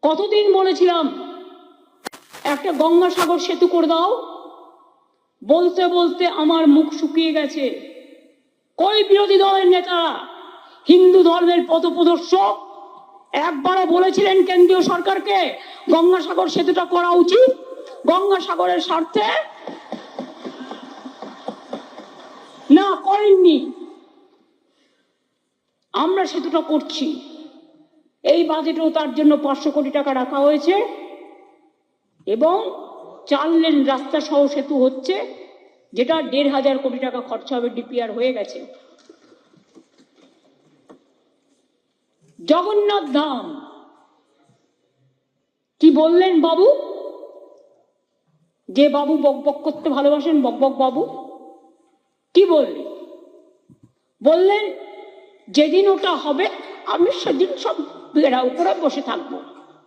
কতদিন বলেছিলাম একটা গঙ্গাসাগর সেতু করে দাও, বলতে বলতে আমার মুখ শুকিয়ে গেছে। কই বিরোধী দলের নেতারা, হিন্দু ধর্মের পথপ্রদর্শক একবারও বলেছিলেন কেন্দ্রীয় সরকারকে গঙ্গাসাগর সেতুটা করা উচিত গঙ্গাসাগরের স্বার্থে? না, করেননি। আমরা সেতুটা করছি, এই বাজেটেও তার জন্য 500 কোটি টাকা রাখা হয়েছে এবং 4 লেন রাস্তা সহ সেতু হচ্ছে, যেটা 1500 কোটি টাকা খরচা হবে। ডিপিআর হয়ে গেছে। জগন্নাথ ধাম কি বললেন বাবু? যে বাবু বকবক করতে ভালোবাসেন, বকবক বাবু কি বললেন? বললেন যেদিন ওটা হবে আমি সেদিন সব ঘেরাও করে বসে থাকবো।